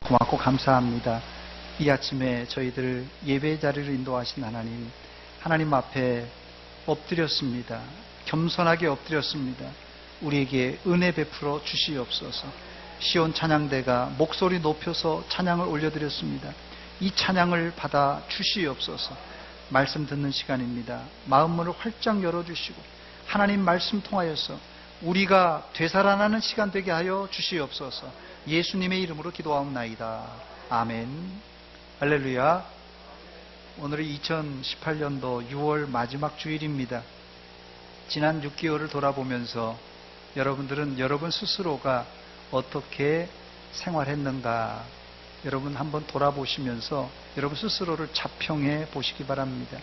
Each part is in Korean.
고맙고 감사합니다. 이 아침에 저희들 예배 자리를 인도하신 하나님 앞에 엎드렸습니다. 겸손하게 엎드렸습니다. 우리에게 은혜 베풀어 주시옵소서. 시온 찬양대가 목소리 높여서 찬양을 올려드렸습니다. 이 찬양을 받아 주시옵소서. 말씀 듣는 시간입니다. 마음문을 활짝 열어주시고 하나님 말씀 통하여서 우리가 되살아나는 시간 되게 하여 주시옵소서. 예수님의 이름으로 기도하옵나이다. 아멘. 할렐루야. 오늘이 2018년도 6월 마지막 주일입니다. 지난 6개월을 돌아보면서 여러분들은 여러분 스스로가 어떻게 생활했는가, 여러분 한번 돌아보시면서 여러분 스스로를 자평해 보시기 바랍니다.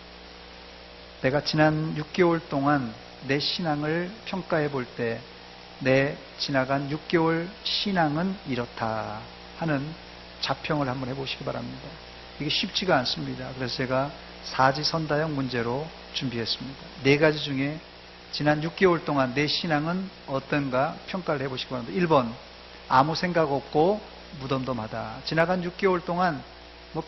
내가 지난 6개월 동안 내 신앙을 평가해 볼 때 내 지나간 6개월 신앙은 이렇다 하는 자평을 한번 해보시기 바랍니다. 이게 쉽지가 않습니다. 그래서 제가 사지선다형 문제로 준비했습니다. 4가지 중에 지난 6개월 동안 내 신앙은 어떤가 평가를 해보시기 바랍니다. 1번, 아무 생각 없고 무덤덤하다. 지나간 6개월 동안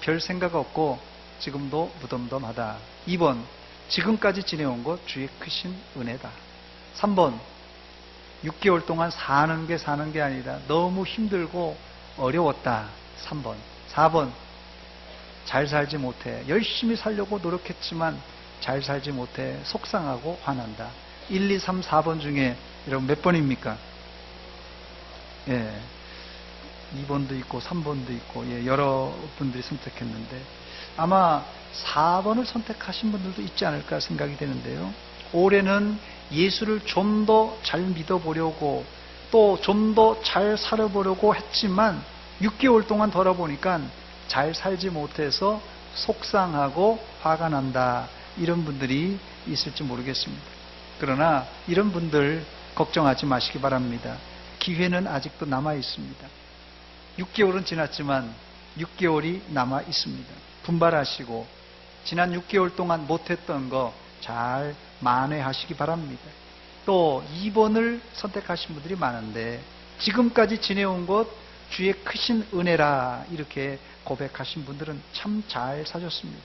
별 생각 없고 지금도 무덤덤하다. 2번, 지금까지 지내온 것 주의 크신 은혜다. 3번, 6개월 동안 사는 게 아니라 너무 힘들고 어려웠다. 3번. 4번, 잘 살지 못해. 열심히 살려고 노력했지만 잘 살지 못해 속상하고 화난다. 1, 2, 3, 4번 중에 여러분 몇 번입니까? 예, 2번도 있고 3번도 있고, 예, 여러분들이 선택했는데 아마 4번을 선택하신 분들도 있지 않을까 생각이 되는데요. 올해는 예수를 좀 더 잘 믿어보려고 또 좀 더 잘 살아보려고 했지만 6개월 동안 돌아보니까 잘 살지 못해서 속상하고 화가 난다. 이런 분들이 있을지 모르겠습니다. 그러나 이런 분들 걱정하지 마시기 바랍니다. 기회는 아직도 남아 있습니다. 6개월은 지났지만 6개월이 남아 있습니다. 분발하시고 지난 6개월 동안 못했던 거 잘 만회하시기 바랍니다. 또 2번을 선택하신 분들이 많은데 지금까지 지내온 것 주의 크신 은혜라 이렇게 고백하신 분들은 참 잘 사셨습니다.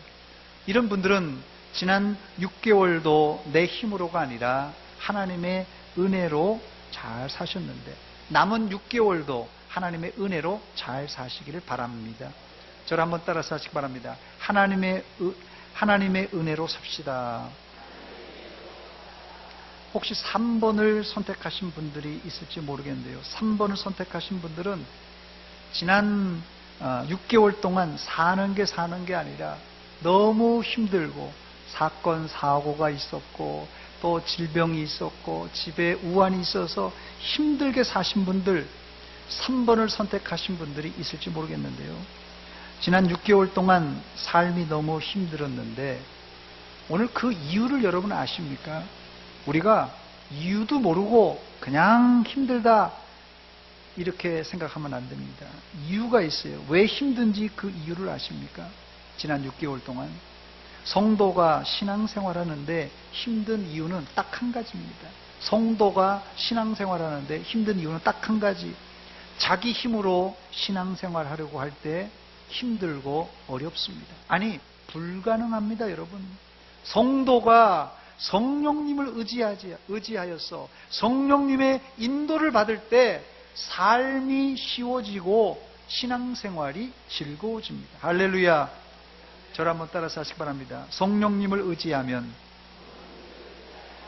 이런 분들은 지난 6개월도 내 힘으로가 아니라 하나님의 은혜로 잘 사셨는데 남은 6개월도 하나님의 은혜로 잘 사시기를 바랍니다. 저를 한번 따라서 하시기 바랍니다. 하나님의 은혜로 삽시다. 혹시 3번을 선택하신 분들이 있을지 모르겠는데요. 3번을 선택하신 분들은 지난 6개월 동안 사는 게 아니라 너무 힘들고 사건, 사고가 있었고 또 질병이 있었고 집에 우환이 있어서 힘들게 사신 분들 3번을 선택하신 분들이 있을지 모르겠는데요. 지난 6개월 동안 삶이 너무 힘들었는데 오늘 그 이유를 여러분 아십니까? 우리가 이유도 모르고 그냥 힘들다 이렇게 생각하면 안 됩니다. 이유가 있어요. 왜 힘든지 그 이유를 아십니까? 지난 6개월 동안 성도가 신앙생활하는데 힘든 이유는 딱 한 가지입니다. 성도가 신앙생활하는데 힘든 이유는 딱 한 가지. 자기 힘으로 신앙생활하려고 할 때 힘들고 어렵습니다. 아니, 불가능합니다, 여러분. 성도가 성령님을 의지하여서 성령님의 인도를 받을 때 삶이 쉬워지고 신앙생활이 즐거워집니다. 할렐루야. 저를 한번 따라서 하시기 바랍니다. 성령님을 의지하면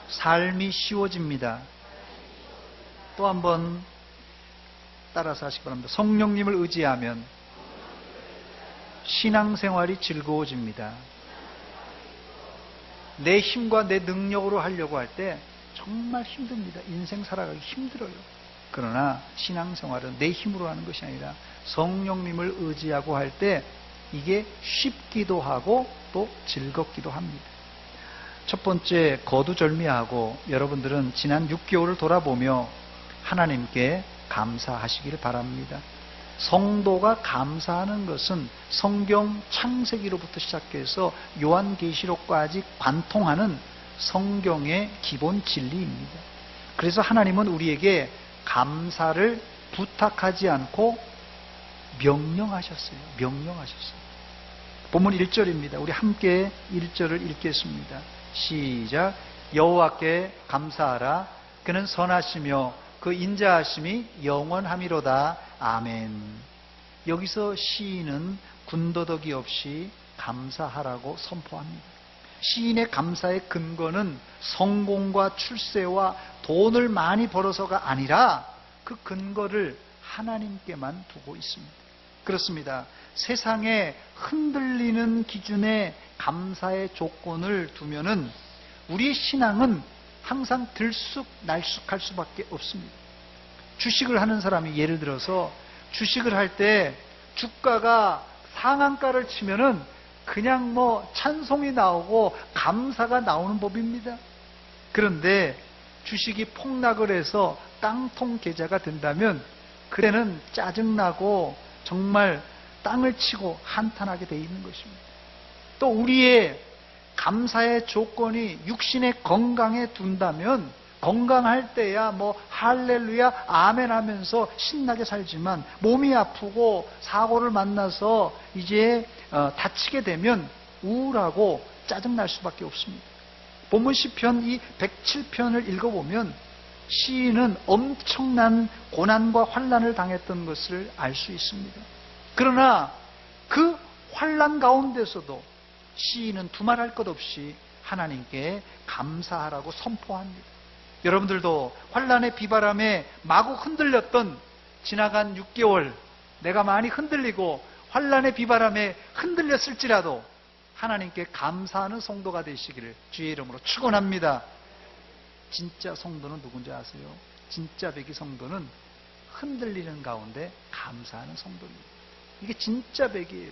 삶이 쉬워집니다. 또 한번 따라서 하시기 바랍니다. 성령님을 의지하면 신앙생활이 즐거워집니다. 내 힘과 내 능력으로 하려고 할 때 정말 힘듭니다. 인생 살아가기 힘들어요. 그러나 신앙생활은 내 힘으로 하는 것이 아니라 성령님을 의지하고 할 때 이게 쉽기도 하고 또 즐겁기도 합니다. 첫 번째, 거두절미하고 여러분들은 지난 6개월을 돌아보며 하나님께 감사하시기를 바랍니다. 성도가 감사하는 것은 성경 창세기로부터 시작해서 요한계시록까지 관통하는 성경의 기본 진리입니다. 그래서 하나님은 우리에게 감사를 부탁하지 않고 명령하셨어요. 명령하셨어요. 본문 1절입니다. 우리 함께 1절을 읽겠습니다. 시작. 여호와께 감사하라. 그는 선하시며 그 인자하심이 영원함이로다. 아멘. 여기서 시인은 군더더기 없이 감사하라고 선포합니다. 시인의 감사의 근거는 성공과 출세와 돈을 많이 벌어서가 아니라 그 근거를 하나님께만 두고 있습니다. 그렇습니다. 세상에 흔들리는 기준에 감사의 조건을 두면은 우리의 신앙은 항상 들쑥날쑥할 수밖에 없습니다. 주식을 하는 사람이 예를 들어서 주식을 할 때 주가가 상한가를 치면은 그냥 찬송이 나오고 감사가 나오는 법입니다. 그런데 주식이 폭락을 해서 깡통 계좌가 된다면 그때는 짜증나고 정말 땅을 치고 한탄하게 돼 있는 것입니다. 또 우리의 감사의 조건이 육신의 건강에 둔다면 건강할 때야 할렐루야 아멘 하면서 신나게 살지만 몸이 아프고 사고를 만나서 이제 다치게 되면 우울하고 짜증날 수밖에 없습니다. 본문 시편 이 107편을 읽어보면 시인은 엄청난 고난과 환난을 당했던 것을 알 수 있습니다. 그러나 그 환난 가운데서도 시인은 두말할 것 없이 하나님께 감사하라고 선포합니다. 여러분들도 환난의 비바람에 마구 흔들렸던 지나간 6개월 내가 많이 흔들리고 환난의 비바람에 흔들렸을지라도 하나님께 감사하는 성도가 되시기를 주의 이름으로 축원합니다. 진짜 성도는 누군지 아세요? 진짜 배기 성도는 흔들리는 가운데 감사하는 성도입니다. 이게 진짜 배기예요.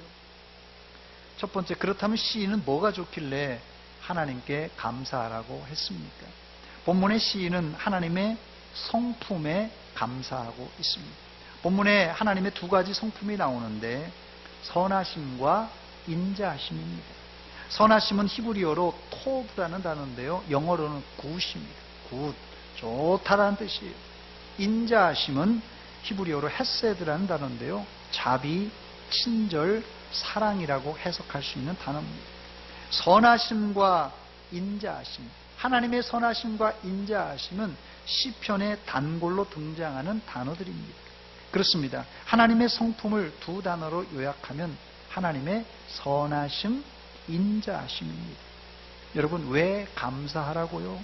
첫 번째, 그렇다면 시인은 뭐가 좋길래 하나님께 감사하라고 했습니까? 본문의 시인은 하나님의 성품에 감사하고 있습니다. 본문에 하나님의 두 가지 성품이 나오는데 선하심과 인자하심입니다. 선하심은 히브리어로 토브라는 단어인데요, 영어로는 굿입니다. 굿, 좋다라는 뜻이에요. 인자하심은 히브리어로 헤세드라는 단어인데요, 자비, 친절, 사랑이라고 해석할 수 있는 단어입니다. 선하심과 인자하심, 하나님의 선하심과 인자하심은 시편의 단골로 등장하는 단어들입니다. 그렇습니다. 하나님의 성품을 두 단어로 요약하면 하나님의 선하심, 인자하심입니다. 여러분, 왜 감사하라고요?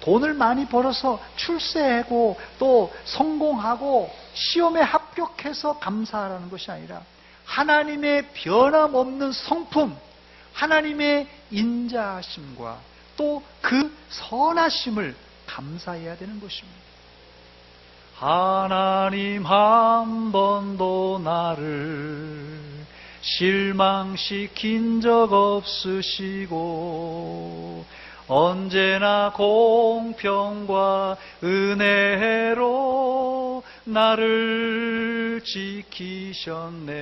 돈을 많이 벌어서 출세하고 또 성공하고 시험에 합격해서 감사하라는 것이 아니라 하나님의 변함없는 성품, 하나님의 인자하심과 또 그 선하심을 감사해야 되는 것입니다. 하나님 한 번도 나를 실망시킨 적 없으시고 언제나 공평과 은혜로 나를 지키셨네.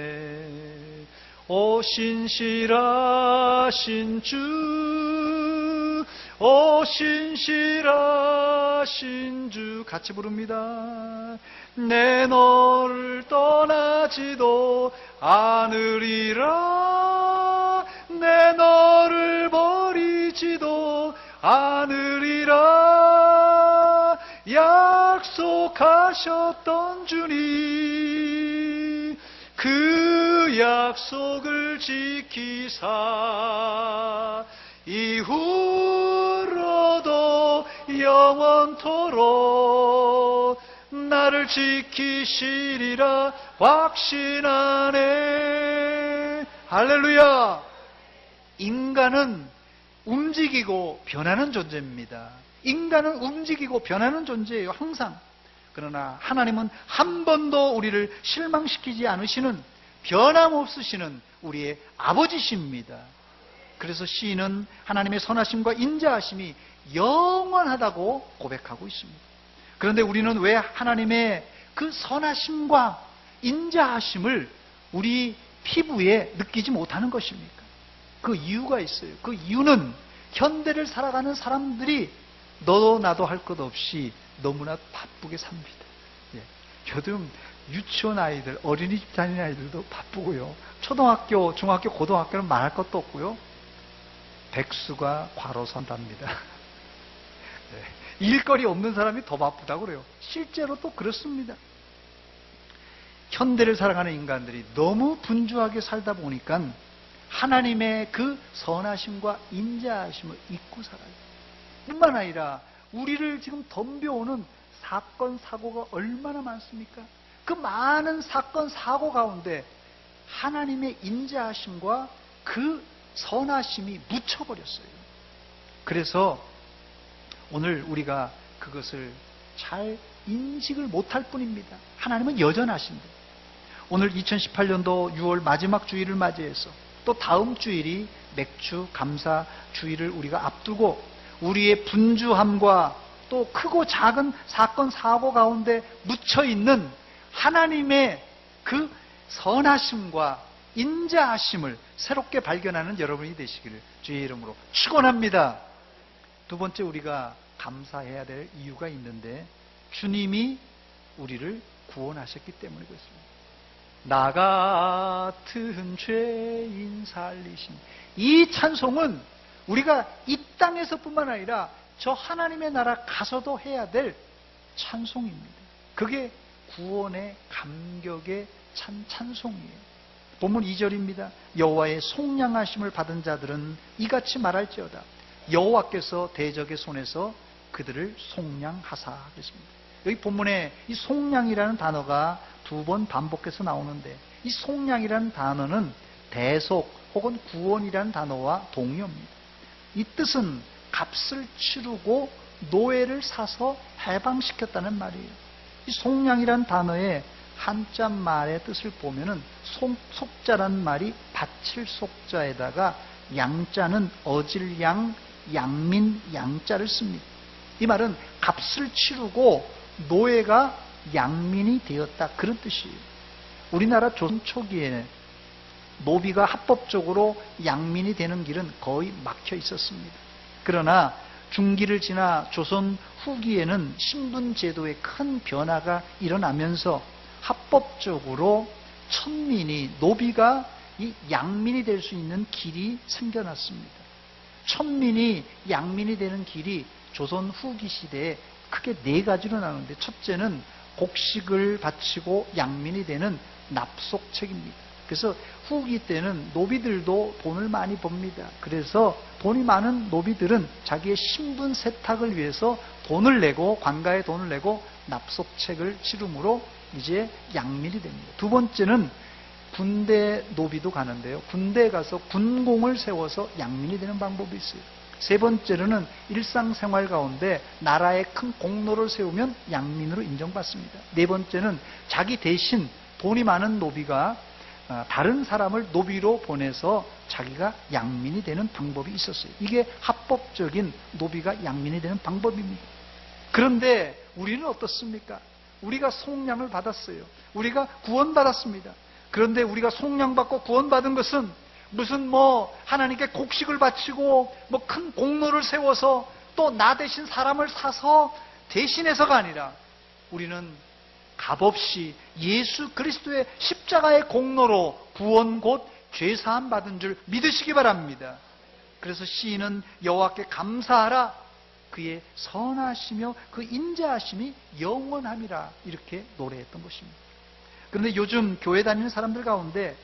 오 신실하신 주, 오 신실하신 주, 같이 부릅니다. 내 너를 떠나지도 않으리라, 내 너를 버리지도 않으리라. 약속하셨던 주님, 그 약속을 지키사 이후로도 영원토록 나를 지키시리라 확신하네. 할렐루야. 인간은 움직이고 변하는 존재입니다. 인간은 움직이고 변하는 존재예요, 항상. 그러나 하나님은 한 번도 우리를 실망시키지 않으시는, 변함없으시는 우리의 아버지십니다. 그래서 시인은 하나님의 선하심과 인자하심이 영원하다고 고백하고 있습니다. 그런데 우리는 왜 하나님의 그 선하심과 인자하심을 우리 피부에 느끼지 못하는 것입니까? 그 이유가 있어요. 그 이유는 현대를 살아가는 사람들이 너도 나도 할 것 없이 너무나 바쁘게 삽니다. 요즘 유치원 아이들, 어린이집 다니는 아이들도 바쁘고요. 초등학교, 중학교, 고등학교는 말할 것도 없고요. 백수가 과로선답니다. 네. 일거리 없는 사람이 더 바쁘다고 그래요. 실제로 또 그렇습니다. 현대를 살아가는 인간들이 너무 분주하게 살다 보니까 하나님의 그 선하심과 인자하심을 잊고 살아요. 뿐만 아니라 우리를 지금 덤벼오는 사건, 사고가 얼마나 많습니까? 그 많은 사건, 사고 가운데 하나님의 인자하심과 그 선하심이 묻혀버렸어요. 그래서 오늘 우리가 그것을 잘 인식을 못할 뿐입니다. 하나님은 여전하신데, 오늘 2018년도 6월 마지막 주일을 맞이해서 또 다음 주일이 맥주 감사 주일을 우리가 앞두고 우리의 분주함과 또 크고 작은 사건 사고 가운데 묻혀있는 하나님의 그 선하심과 인자하심을 새롭게 발견하는 여러분이 되시기를 주의 이름으로 축원합니다. 두 번째, 우리가 감사해야 될 이유가 있는데, 주님이 우리를 구원하셨기 때문이고 있습니다. 나 같은 죄인 살리신, 이 찬송은 우리가 이 땅에서뿐만 아니라 저 하나님의 나라 가서도 해야 될 찬송입니다. 그게 구원의 감격의 찬송이에요. 본문 2절입니다. 여호와의 속량하심을 받은 자들은 이같이 말할지어다. 여호와께서 대적의 손에서 그들을 속량하사 하겠습니다. 여기 본문에 이 속량이라는 단어가 2번 반복해서 나오는데, 이 속량이라는 단어는 대속 혹은 구원이라는 단어와 동의어입니다. 이 뜻은 값을 치르고 노예를 사서 해방시켰다는 말이에요. 이 속량이라는 단어의 한자 말의 뜻을 보면은 속자란 말이 바칠 속자에다가 양자는 어질 양, 양민 양자를 씁니다. 이 말은 값을 치르고 노예가 양민이 되었다, 그런 뜻이에요. 우리나라 조선 초기에는 노비가 합법적으로 양민이 되는 길은 거의 막혀 있었습니다. 그러나 중기를 지나 조선 후기에는 신분제도에 큰 변화가 일어나면서 합법적으로 천민이, 노비가 이 양민이 될 수 있는 길이 생겨났습니다. 천민이 양민이 되는 길이 조선 후기 시대에 크게 4가지로 나누는데, 첫째는 곡식을 바치고 양민이 되는 납속책입니다. 그래서 후기 때는 노비들도 돈을 많이 법니다. 그래서 돈이 많은 노비들은 자기의 신분 세탁을 위해서 돈을 내고, 관가에 돈을 내고 납속책을 치름으로 이제 양민이 됩니다. 두 번째는 군대 노비도 가는데요, 군대에 가서 군공을 세워서 양민이 되는 방법이 있어요. 세 번째로는 일상생활 가운데 나라에 큰 공로를 세우면 양민으로 인정받습니다. 네 번째는 자기 대신 돈이 많은 노비가 다른 사람을 노비로 보내서 자기가 양민이 되는 방법이 있었어요. 이게 합법적인 노비가 양민이 되는 방법입니다. 그런데 우리는 어떻습니까? 우리가 속량을 받았어요. 우리가 구원받았습니다. 그런데 우리가 속량받고 구원받은 것은 무슨 하나님께 곡식을 바치고 큰 공로를 세워서 또 나 대신 사람을 사서 대신해서가 아니라, 우리는 값없이 예수 그리스도의 십자가의 공로로 구원 곧 죄사함 받은 줄 믿으시기 바랍니다. 그래서 시인은 여호와께 감사하라, 그의 선하시며 그 인자하심이 영원함이라, 이렇게 노래했던 것입니다. 그런데 요즘 교회 다니는 사람들 가운데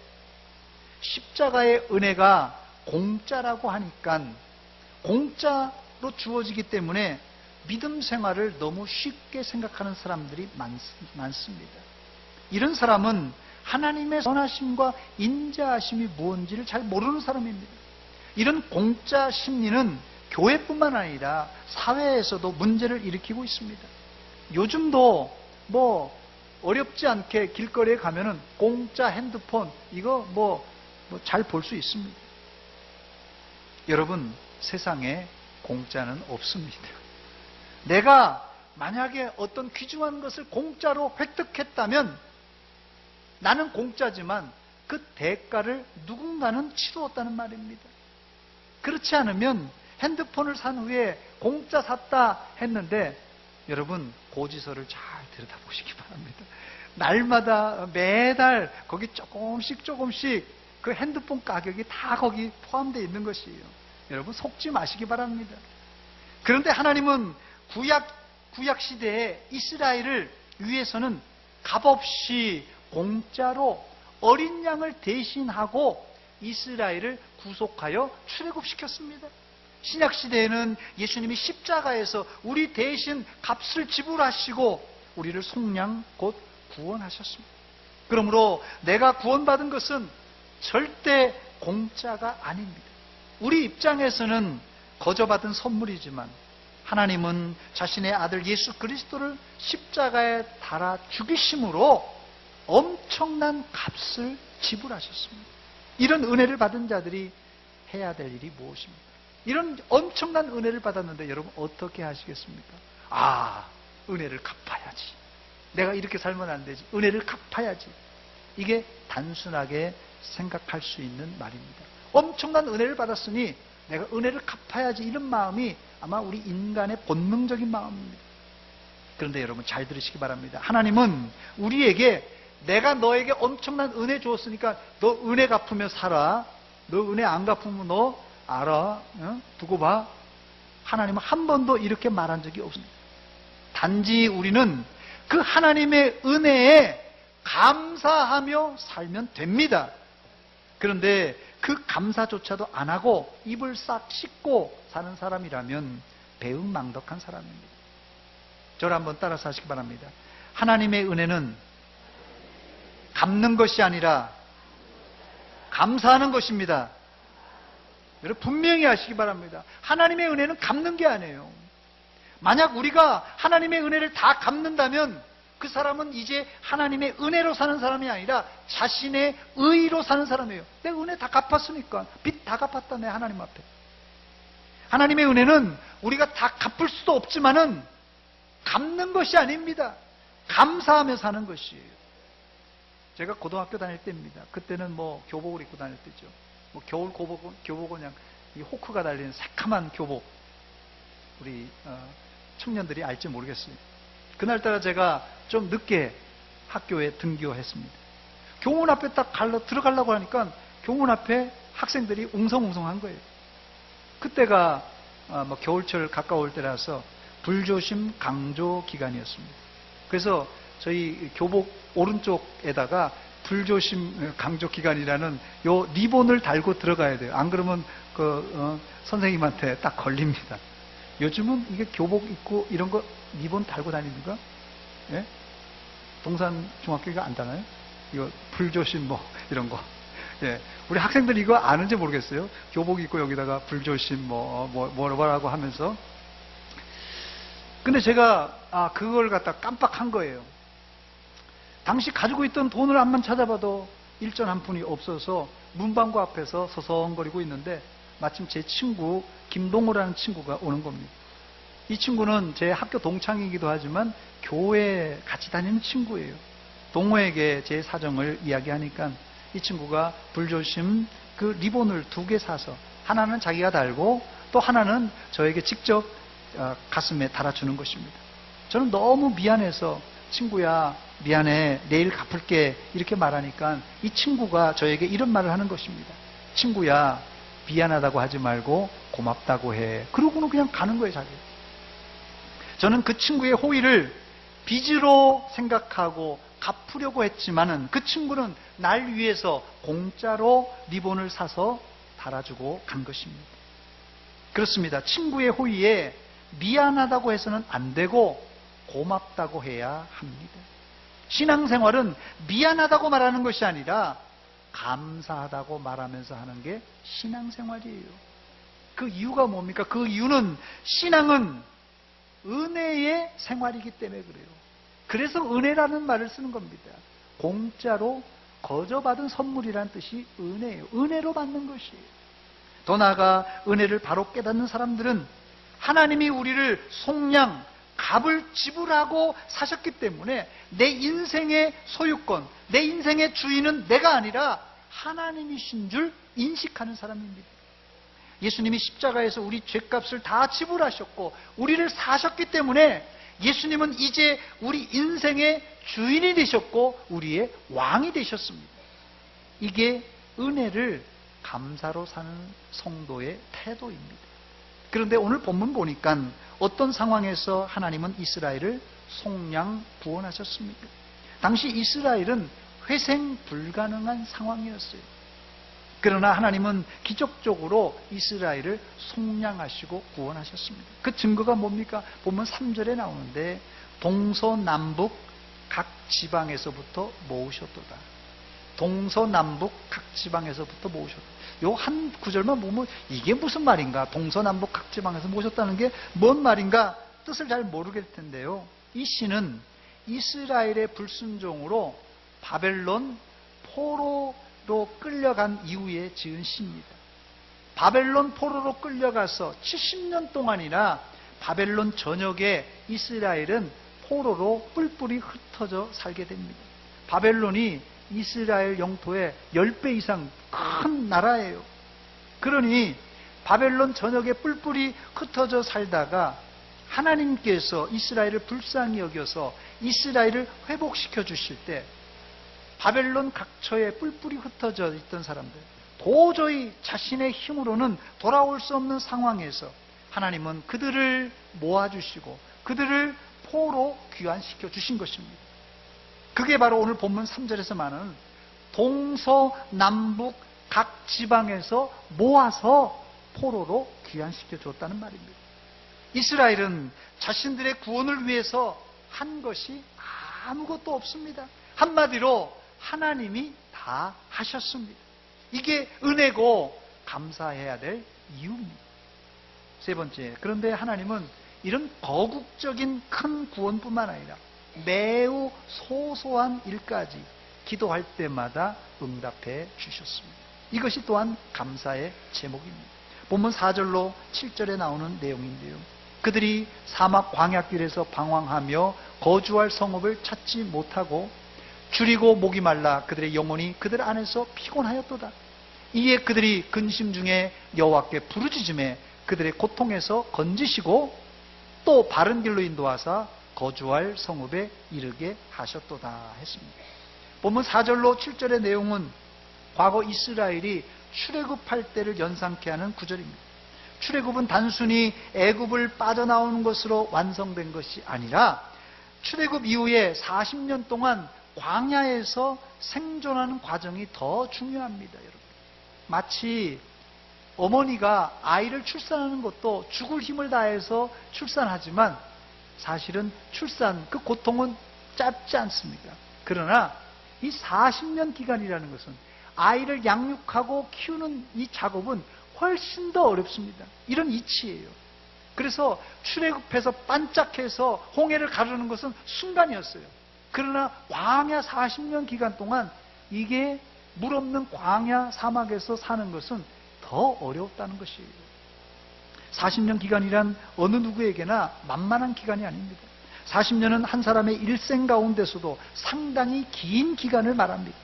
십자가의 은혜가 공짜라고 하니까, 공짜로 주어지기 때문에 믿음 생활을 너무 쉽게 생각하는 사람들이 많습니다. 이런 사람은 하나님의 선하심과 인자하심이 무엇인지를 잘 모르는 사람입니다. 이런 공짜 심리는 교회뿐만 아니라 사회에서도 문제를 일으키고 있습니다. 요즘도 어렵지 않게 길거리에 가면은 공짜 핸드폰, 이거 잘 볼 수 있습니다. 여러분, 세상에 공짜는 없습니다. 내가 만약에 어떤 귀중한 것을 공짜로 획득했다면 나는 공짜지만 그 대가를 누군가는 치루었다는 말입니다. 그렇지 않으면 핸드폰을 산 후에 공짜 샀다 했는데, 여러분 고지서를 잘 들여다보시기 바랍니다. 날마다 매달 거기 조금씩 그 핸드폰 가격이 다 거기 포함되어 있는 것이에요. 여러분 속지 마시기 바랍니다. 그런데 하나님은 구약 시대에 이스라엘을 위해서는 값없이 공짜로 어린 양을 대신하고 이스라엘을 구속하여 출애굽시켰습니다. 신약 시대에는 예수님이 십자가에서 우리 대신 값을 지불하시고 우리를 속량 곧 구원하셨습니다. 그러므로 내가 구원받은 것은 절대 공짜가 아닙니다. 우리 입장에서는 거저받은 선물이지만 하나님은 자신의 아들 예수 그리스도를 십자가에 달아 죽이심으로 엄청난 값을 지불하셨습니다. 이런 은혜를 받은 자들이 해야 될 일이 무엇입니까? 이런 엄청난 은혜를 받았는데 여러분 어떻게 하시겠습니까? 은혜를 갚아야지. 내가 이렇게 살면 안 되지. 은혜를 갚아야지. 이게 단순하게 생각할 수 있는 말입니다. 엄청난 은혜를 받았으니 내가 은혜를 갚아야지, 이런 마음이 아마 우리 인간의 본능적인 마음입니다. 그런데 여러분 잘 들으시기 바랍니다. 하나님은 우리에게 내가 너에게 엄청난 은혜 주었으니까 너 은혜 갚으면 살아. 너 은혜 안 갚으면 너 알아. 두고 봐. 하나님은 한 번도 이렇게 말한 적이 없습니다. 단지 우리는 그 하나님의 은혜에 감사하며 살면 됩니다. 그런데 그 감사조차도 안 하고 입을 싹 씻고 사는 사람이라면 배은망덕한 사람입니다. 저를 한번 따라서 하시기 바랍니다. 하나님의 은혜는 갚는 것이 아니라 감사하는 것입니다. 여러분 분명히 하시기 바랍니다. 하나님의 은혜는 갚는 게 아니에요. 만약 우리가 하나님의 은혜를 다 갚는다면 그 사람은 이제 하나님의 은혜로 사는 사람이 아니라 자신의 의로 사는 사람이에요. 내 은혜 다 갚았으니까, 빚 다 갚았다 내 하나님 앞에. 하나님의 은혜는 우리가 다 갚을 수도 없지만은 갚는 것이 아닙니다. 감사하며 사는 것이에요. 제가 고등학교 다닐 때입니다. 그때는 교복을 입고 다닐 때죠. 겨울 교복은 그냥 이 호크가 달린 새카만 교복. 우리 청년들이 알지 모르겠어요. 그날따라 제가 좀 늦게 학교에 등교했습니다. 교문 앞에 딱 들어가려고 하니까 교문 앞에 학생들이 웅성웅성한 거예요. 그때가 겨울철 가까울 때라서 불조심 강조 기간이었습니다. 그래서 저희 교복 오른쪽에다가 불조심 강조 기간이라는 요 리본을 달고 들어가야 돼요. 안 그러면 선생님한테 딱 걸립니다. 요즘은 이게 교복 입고 이런 거 리본 달고 다닙니까? 예? 동산 중학교가 안 다나요? 이거 불조심 이런 거. 예. 우리 학생들 이거 아는지 모르겠어요. 교복 입고 여기다가 불조심 뭐라고 하면서. 근데 제가 그걸 갖다 깜빡한 거예요. 당시 가지고 있던 돈을 한번 찾아봐도 일전 한 푼이 없어서 문방구 앞에서 서성거리고 있는데 마침 제 친구 김동호라는 친구가 오는 겁니다. 이 친구는 제 학교 동창이기도 하지만 교회에 같이 다니는 친구예요. 동호에게 제 사정을 이야기하니까 이 친구가 불조심 그 리본을 2개 사서 하나는 자기가 달고 또 하나는 저에게 직접 가슴에 달아주는 것입니다. 저는 너무 미안해서 친구야 미안해 내일 갚을게 이렇게 말하니까 이 친구가 저에게 이런 말을 하는 것입니다. 친구야 미안하다고 하지 말고 고맙다고 해. 그러고는 그냥 가는 거예요. 자기. 저는 그 친구의 호의를 빚으로 생각하고 갚으려고 했지만은 그 친구는 날 위해서 공짜로 리본을 사서 달아주고 간 것입니다. 그렇습니다. 친구의 호의에 미안하다고 해서는 안 되고 고맙다고 해야 합니다. 신앙생활은 미안하다고 말하는 것이 아니라 감사하다고 말하면서 하는 게 신앙생활이에요. 그 이유가 뭡니까? 그 이유는 신앙은 은혜의 생활이기 때문에 그래요. 그래서 은혜라는 말을 쓰는 겁니다. 공짜로 거저받은 선물이라는 뜻이 은혜예요. 은혜로 받는 것이에요. 더 나아가 은혜를 바로 깨닫는 사람들은 하나님이 우리를 속량, 값을 지불하고 사셨기 때문에 내 인생의 소유권, 내 인생의 주인은 내가 아니라 하나님이신 줄 인식하는 사람입니다. 예수님이 십자가에서 우리 죄값을 다 지불하셨고 우리를 사셨기 때문에 예수님은 이제 우리 인생의 주인이 되셨고 우리의 왕이 되셨습니다. 이게 은혜를 감사로 사는 성도의 태도입니다. 그런데 오늘 본문 보니까 어떤 상황에서 하나님은 이스라엘을 속량 구원하셨습니까? 당시 이스라엘은 회생 불가능한 상황이었어요. 그러나 하나님은 기적적으로 이스라엘을 속량하시고 구원하셨습니다. 그 증거가 뭡니까? 보면 3절에 나오는데 동서남북 각 지방에서부터 모으셨도다. 동서남북 각 지방에서부터 모으셨다. 요 한 구절만 보면 이게 무슨 말인가? 동서남북 각 지방에서 모으셨다는 게 뭔 말인가? 뜻을 잘 모르겠을 텐데요. 이 시는 이스라엘의 불순종으로 바벨론 포로로 끌려간 이후에 지은 시입니다. 바벨론 포로로 끌려가서 70년 동안이나 바벨론 전역에 이스라엘은 포로로 뿔뿔이 흩어져 살게 됩니다. 바벨론이 이스라엘 영토의 10배 이상 큰 나라예요. 그러니 바벨론 전역에 뿔뿔이 흩어져 살다가 하나님께서 이스라엘을 불쌍히 여겨서 이스라엘을 회복시켜 주실 때 바벨론 각처에 뿔뿔이 흩어져 있던 사람들, 도저히 자신의 힘으로는 돌아올 수 없는 상황에서 하나님은 그들을 모아주시고 그들을 포로 귀환시켜 주신 것입니다. 그게 바로 오늘 본문 3절에서 말하는 동서남북 각 지방에서 모아서 포로로 귀환시켜 줬다는 말입니다. 이스라엘은 자신들의 구원을 위해서 한 것이 아무것도 없습니다. 한마디로 하나님이 다 하셨습니다. 이게 은혜고 감사해야 될 이유입니다. 세 번째, 그런데 하나님은 이런 거국적인 큰 구원뿐만 아니라 매우 소소한 일까지 기도할 때마다 응답해 주셨습니다. 이것이 또한 감사의 제목입니다. 본문 4절로 7절에 나오는 내용인데요. 그들이 사막 광야길에서 방황하며 거주할 성읍을 찾지 못하고 줄이고 목이 말라 그들의 영혼이 그들 안에서 피곤하였도다. 이에 그들이 근심 중에 여호와께 부르짖음에 그들의 고통에서 건지시고 또 바른 길로 인도하사 거주할 성읍에 이르게 하셨도다 했습니다. 본문 4절로 7절의 내용은 과거 이스라엘이 출애굽할 때를 연상케 하는 구절입니다. 출애굽은 단순히 애굽을 빠져나오는 것으로 완성된 것이 아니라 출애굽 이후에 40년 동안 광야에서 생존하는 과정이 더 중요합니다. 여러분, 마치 어머니가 아이를 출산하는 것도 죽을 힘을 다해서 출산하지만 사실은 출산 그 고통은 짧지 않습니다. 그러나 이 40년 기간이라는 것은 아이를 양육하고 키우는 이 작업은 훨씬 더 어렵습니다. 이런 이치예요. 그래서 출애굽해서 반짝해서 홍해를 가르는 것은 순간이었어요. 그러나 광야 40년 기간 동안 이게 물 없는 광야 사막에서 사는 것은 더 어려웠다는 것이에요. 40년 기간이란 어느 누구에게나 만만한 기간이 아닙니다. 40년은 한 사람의 일생 가운데서도 상당히 긴 기간을 말합니다.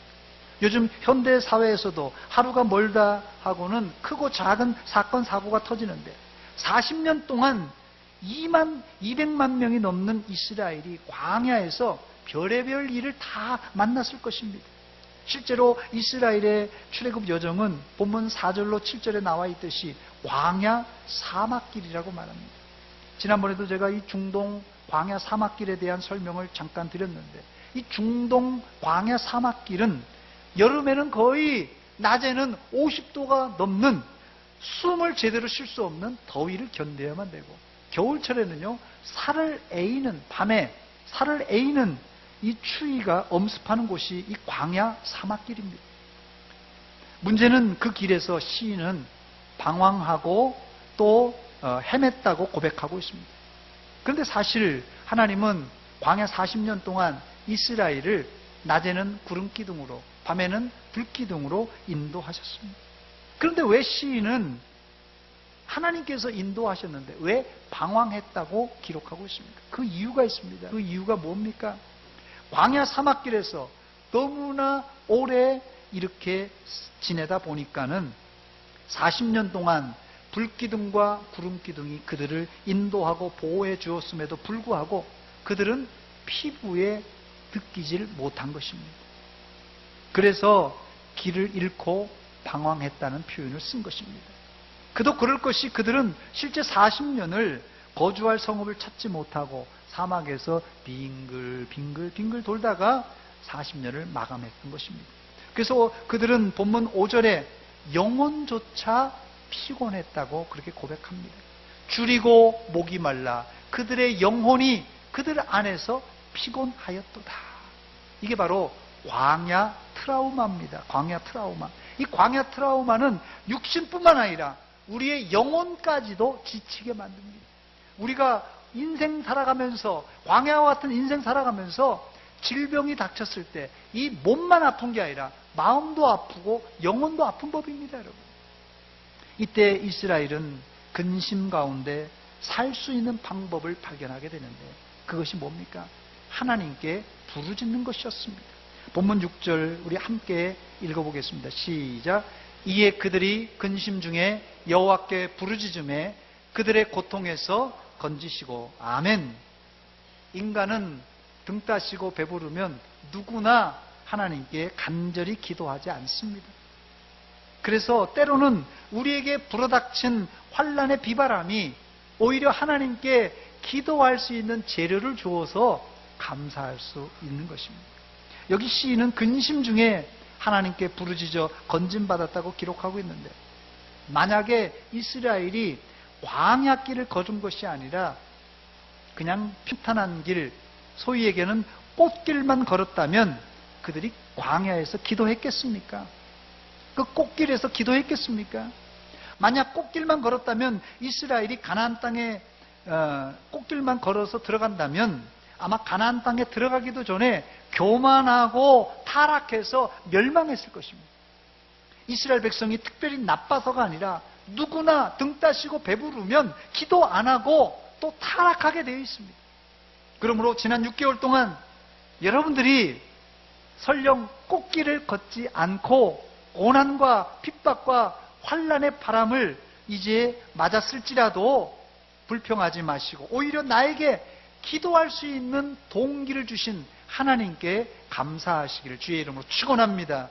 요즘 현대 사회에서도 하루가 멀다 하고는 크고 작은 사건 사고가 터지는데 40년 동안 200만 명이 넘는 이스라엘이 광야에서 별의별 일을 다 만났을 것입니다. 실제로 이스라엘의 출애굽 여정은 본문 4절로 7절에 나와 있듯이 광야 사막길이라고 말합니다. 지난번에도 제가 이 중동 광야 사막길에 대한 설명을 잠깐 드렸는데 이 중동 광야 사막길은 여름에는 거의 낮에는 50도가 넘는 숨을 제대로 쉴 수 없는 더위를 견뎌야만 되고 겨울철에는요 살을 에이는 밤에 살을 에이는 이 추위가 엄습하는 곳이 이 광야 사막길입니다. 문제는 그 길에서 시인은 방황하고 또 헤맸다고 고백하고 있습니다. 그런데 사실 하나님은 광야 40년 동안 이스라엘을 낮에는 구름기둥으로 밤에는 불기둥으로 인도하셨습니다. 그런데 왜 시인은 하나님께서 인도하셨는데 왜 방황했다고 기록하고 있습니까? 그 이유가 있습니다. 그 이유가 뭡니까? 광야 사막길에서 너무나 오래 이렇게 지내다 보니까는 40년 동안 불기둥과 구름기둥이 그들을 인도하고 보호해 주었음에도 불구하고 그들은 피부에 느끼질 못한 것입니다. 그래서 길을 잃고 방황했다는 표현을 쓴 것입니다. 그도 그럴 것이 그들은 실제 40년을 거주할 성읍을 찾지 못하고 사막에서 빙글 돌다가 40년을 마감했던 것입니다. 그래서 그들은 본문 5절에 영혼조차 피곤했다고 그렇게 고백합니다. 줄이고 목이 말라 그들의 영혼이 그들 안에서 피곤하였도다. 이게 바로 광야 트라우마입니다. 광야 트라우마. 이 광야 트라우마는 육신뿐만 아니라 우리의 영혼까지도 지치게 만듭니다. 우리가 인생 살아가면서 광야와 같은 인생 살아가면서 질병이 닥쳤을 때 이 몸만 아픈 게 아니라 마음도 아프고 영혼도 아픈 법입니다, 여러분. 이때 이스라엘은 근심 가운데 살 수 있는 방법을 발견하게 되는데 그것이 뭡니까? 하나님께 부르짖는 것이었습니다. 본문 6절 우리 함께 읽어보겠습니다. 시작. 이에 그들이 근심 중에 여호와께 부르짖음에 그들의 고통에서 건지시고 아멘. 인간은 등 따시고 배부르면 누구나 하나님께 간절히 기도하지 않습니다. 그래서 때로는 우리에게 불어닥친 환난의 비바람이 오히려 하나님께 기도할 수 있는 재료를 주어서 감사할 수 있는 것입니다. 여기 시인은 근심 중에 하나님께 부르짖어 건짐받았다고 기록하고 있는데 만약에 이스라엘이 광야길을 걸은 것이 아니라 그냥 평탄한 길, 소위 얘기하는 꽃길만 걸었다면 그들이 광야에서 기도했겠습니까? 그 꽃길에서 기도했겠습니까? 만약 꽃길만 걸었다면 이스라엘이 가나안 땅에 꽃길만 걸어서 들어간다면 아마 가나안 땅에 들어가기도 전에 교만하고 타락해서 멸망했을 것입니다. 이스라엘 백성이 특별히 나빠서가 아니라 누구나 등 따시고 배부르면 기도 안 하고 또 타락하게 되어 있습니다. 그러므로 지난 6개월 동안 여러분들이 설령 꽃길을 걷지 않고 고난과 핍박과 환난의 바람을 이제 맞았을지라도 불평하지 마시고 오히려 나에게 기도할 수 있는 동기를 주신 하나님께 감사하시기를 주의 이름으로 축원합니다.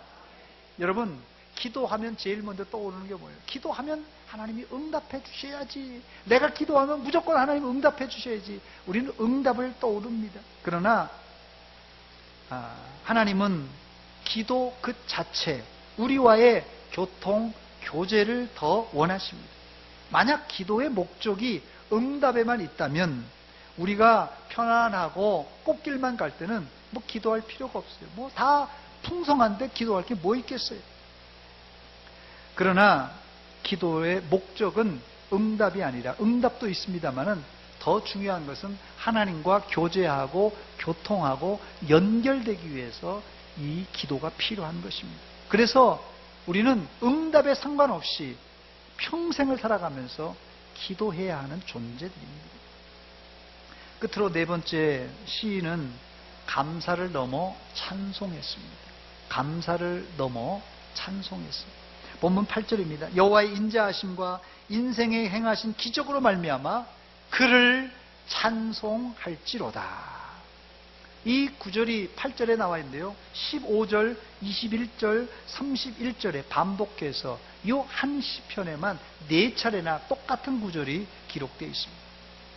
여러분, 기도하면 제일 먼저 떠오르는 게 뭐예요? 기도하면 하나님이 응답해 주셔야지. 내가 기도하면 무조건 하나님이 응답해 주셔야지. 우리는 응답을 떠오릅니다. 그러나 하나님은 기도 그 자체, 우리와의 교통, 교제를 더 원하십니다. 만약 기도의 목적이 응답에만 있다면 우리가 편안하고 꽃길만 갈 때는 뭐 기도할 필요가 없어요. 뭐 다 풍성한데 기도할 게 뭐 있겠어요. 그러나 기도의 목적은 응답이 아니라 응답도 있습니다만은 더 중요한 것은 하나님과 교제하고 교통하고 연결되기 위해서 이 기도가 필요한 것입니다. 그래서 우리는 응답에 상관없이 평생을 살아가면서 기도해야 하는 존재들입니다. 끝으로 네 번째, 시인은 감사를 넘어 찬송했습니다. 감사를 넘어 찬송했습니다. 본문 8절입니다. 여호와의 인자하심과 인생에 행하신 기적으로 말미암아 그를 찬송할지로다. 이 구절이 8절에 나와 있는데요. 15절, 21절, 31절에 반복해서 이 한 시편에만 4차례나 똑같은 구절이 기록되어 있습니다.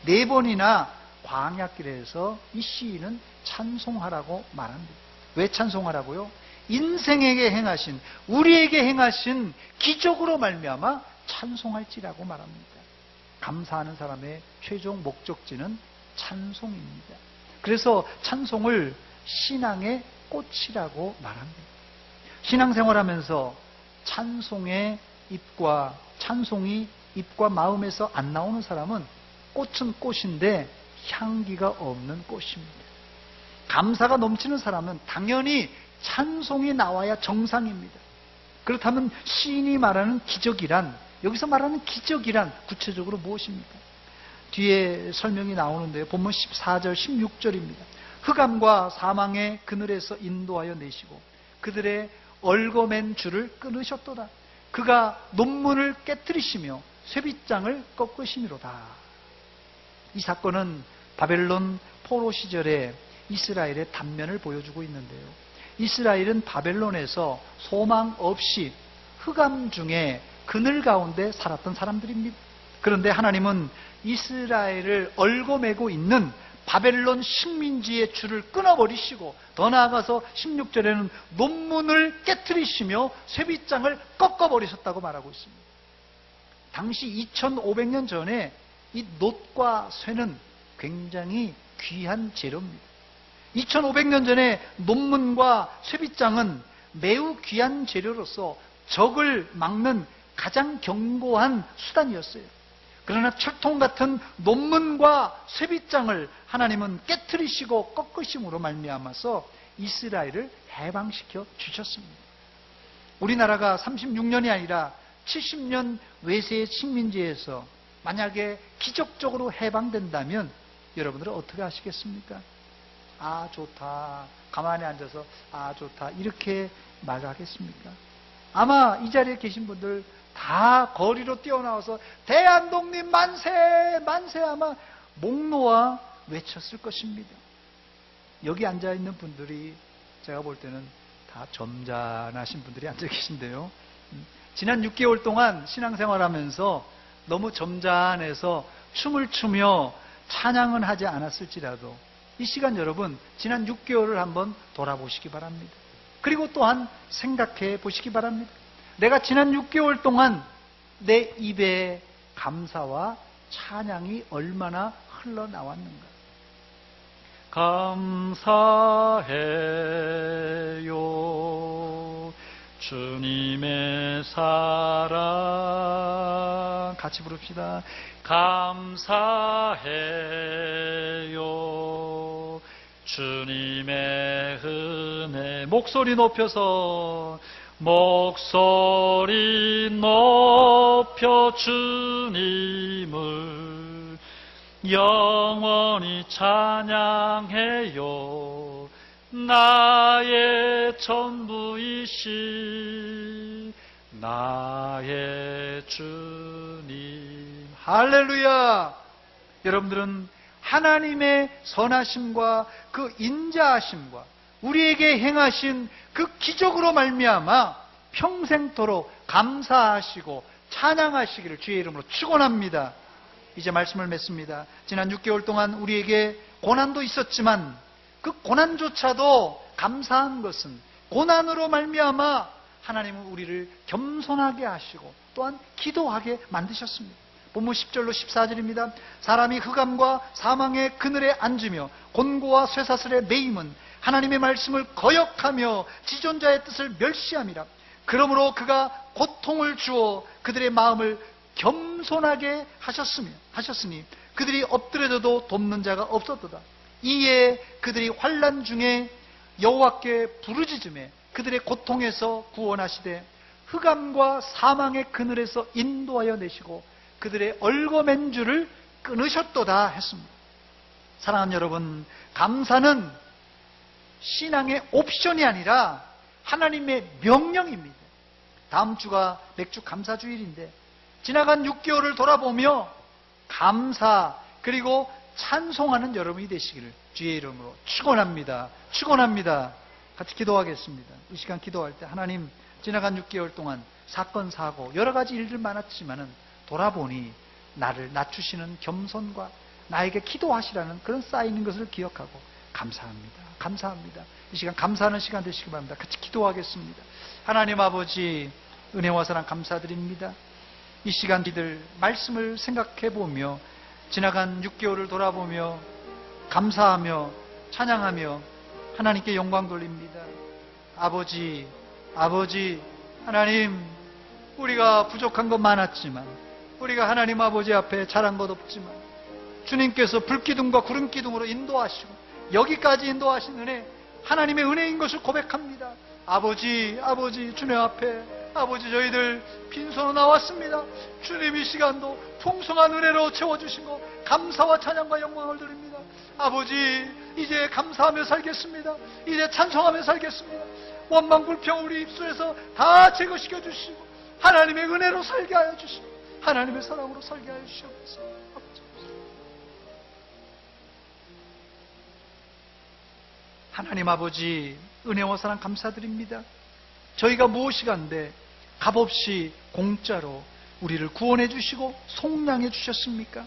4번이나 광야길에서 이 시인은 찬송하라고 말합니다. 왜 찬송하라고요? 인생에게 행하신, 우리에게 행하신 기적으로 말미암아 찬송할지라고 말합니다. 감사하는 사람의 최종 목적지는 찬송입니다. 그래서 찬송을 신앙의 꽃이라고 말합니다. 신앙생활하면서 찬송이 입과 마음에서 안 나오는 사람은 꽃은 꽃인데 향기가 없는 꽃입니다. 감사가 넘치는 사람은 당연히 찬송이 나와야 정상입니다. 그렇다면 시인이 말하는 기적이란, 여기서 말하는 기적이란 구체적으로 무엇입니까? 뒤에 설명이 나오는데요. 본문 14절, 16절입니다. 흑암과 사망의 그늘에서 인도하여 내시고 그들의 얽어맨 줄을 끊으셨도다. 그가 논문을 깨뜨리시며 쇠빗장을 꺾으시미로다. 이 사건은 바벨론 포로 시절에 이스라엘의 단면을 보여주고 있는데요. 이스라엘은 바벨론에서 소망 없이 흑암 중에 그늘 가운데 살았던 사람들입니다. 그런데 하나님은 이스라엘을 얽어매고 있는 바벨론 식민지의 줄을 끊어버리시고, 더 나아가서 16절에는 논문을 깨트리시며 쇠빗장을 꺾어버리셨다고 말하고 있습니다. 당시 2500년 전에 이 놋과 쇠는 굉장히 귀한 재료입니다. 2500년 전에 논문과 쇠빗장은 매우 귀한 재료로서 적을 막는 가장 견고한 수단이었어요. 그러나 철통 같은 논문과 쇠빗장을 하나님은 깨트리시고 꺾으심으로 말미암아서 이스라엘을 해방시켜 주셨습니다. 우리나라가 36년이 아니라 70년 외세의 식민지에서 만약에 기적적으로 해방된다면 여러분들은 어떻게 하시겠습니까? 아, 좋다. 가만히 앉아서 아, 좋다. 이렇게 말하겠습니까? 아마 이 자리에 계신 분들 다 거리로 뛰어나와서 대한독립 만세! 만세! 아마 목 놓아 외쳤을 것입니다. 여기 앉아있는 분들이 제가 볼 때는 다 점잖으신 분들이 앉아 계신데요. 지난 6개월 동안 신앙생활하면서 너무 점잖해서 춤을 추며 찬양은 하지 않았을지라도 이 시간 여러분 지난 6개월을 한번 돌아보시기 바랍니다. 그리고 또한 생각해 보시기 바랍니다. 내가 지난 6개월 동안 내 입에 감사와 찬양이 얼마나 흘러나왔는가. 감사해요 주님의 사랑. 같이 부릅시다. 감사해요 주님의 은혜. 목소리 높여서 목소리 높여 주님을 영원히 찬양해요. 나의 전부이신 나의 주님. 할렐루야. 여러분들은 하나님의 선하심과 그 인자하심과 우리에게 행하신 그 기적으로 말미암아 평생토록 감사하시고 찬양하시기를 주의 이름으로 축원합니다. 이제 말씀을 맺습니다. 지난 6개월 동안 우리에게 고난도 있었지만 그 고난조차도 감사한 것은 고난으로 말미암아 하나님은 우리를 겸손하게 하시고 또한 기도하게 만드셨습니다. 본문 10절로 14절입니다. 사람이 흑암과 사망의 그늘에 앉으며 곤고와 쇠사슬에 매임은 하나님의 말씀을 거역하며 지존자의 뜻을 멸시함이라. 그러므로 그가 고통을 주어 그들의 마음을 겸손하게 하셨으니 그들이 엎드려져도 돕는 자가 없었도다. 이에 그들이 환난 중에 여호와께 부르짖음에 그들의 고통에서 구원하시되 흑암과 사망의 그늘에서 인도하여 내시고 그들의 얽어맨 줄을 끊으셨도다 했습니다. 사랑하는 여러분, 감사는 신앙의 옵션이 아니라 하나님의 명령입니다. 다음 주가 맥주 감사주일인데 지나간 6개월을 돌아보며 감사 그리고 찬송하는 여러분이 되시기를 주의 이름으로 축원합니다. 축원합니다. 같이 기도하겠습니다. 이 시간 기도할 때 하나님, 지나간 6개월 동안 사건 사고 여러 가지 일들 많았지만은 돌아보니 나를 낮추시는 겸손과 나에게 기도하시라는 그런 쌓이는 것을 기억하고 감사합니다. 감사합니다. 이 시간 감사하는 시간 되시기 바랍니다. 같이 기도하겠습니다. 하나님 아버지, 은혜와 사랑 감사드립니다. 이 시간 기들 말씀을 생각해 보며 지나간 6개월을 돌아보며 감사하며 찬양하며 하나님께 영광 돌립니다. 아버지, 하나님, 우리가 부족한 것 많았지만 우리가 하나님 아버지 앞에 잘한 것 없지만 주님께서 불기둥과 구름기둥으로 인도하시고 여기까지 인도하신 은혜, 하나님의 은혜인 것을 고백합니다. 아버지, 주님 앞에 아버지, 저희들 빈손으로 나왔습니다. 주님 이 시간도 풍성한 은혜로 채워주신 것 감사와 찬양과 영광을 드립니다. 아버지, 이제 감사하며 살겠습니다. 이제 찬송하며 살겠습니다. 원망 불평 우리 입술에서 다 제거시켜 주시고 하나님의 은혜로 살게 하여 주시고 하나님의 사랑으로 살게 하여 주시옵소서. 하나님 아버지, 은혜와 사랑 감사드립니다. 저희가 무엇이 간데 값없이 공짜로 우리를 구원해 주시고 속량해 주셨습니까?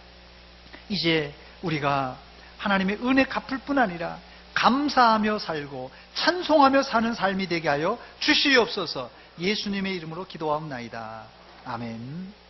이제 우리가 하나님의 은혜 갚을 뿐 아니라 감사하며 살고 찬송하며 사는 삶이 되게 하여 주시옵소서. 예수님의 이름으로 기도하옵나이다. 아멘.